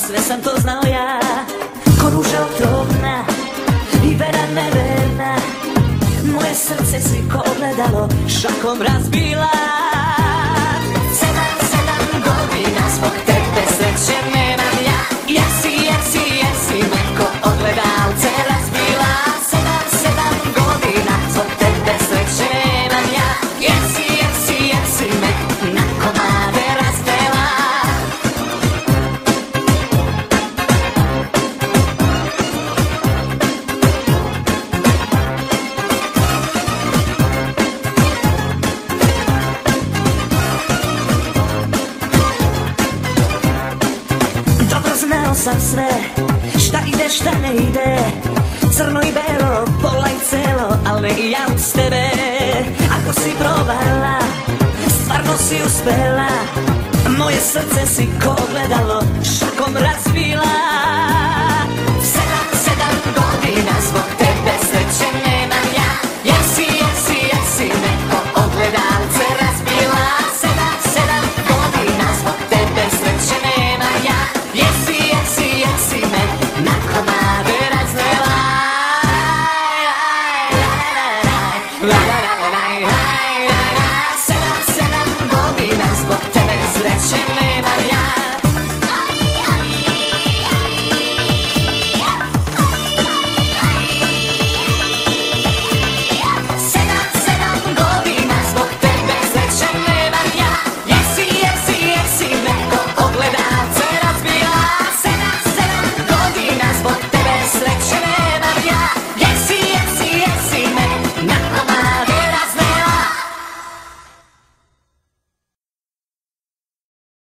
sve sam to znao ja. Ko ruža otrovna i vera neverna, moje srce si ko ogledalo šakom razbila. 7 godina zbog tebe sreće nemam ja. Jesi me ko ogledalce razbila. 7 godina zbog tebe sreće nemam ja. Jesi me na komade razbila. Znao sam sve, šta ide, šta ne ide, crno i belo, pola i celo, al ne i ja uz tebe. Ako si probala, stvarno si uspela, moje srce si ko ogledalo šakom razbila. 7 godina zbog tebe sreće nemam ja. Jesi me ko ogledalce razbila. 7 godina zbog tebe sreće nemam ja. Jesi me na komade razvela.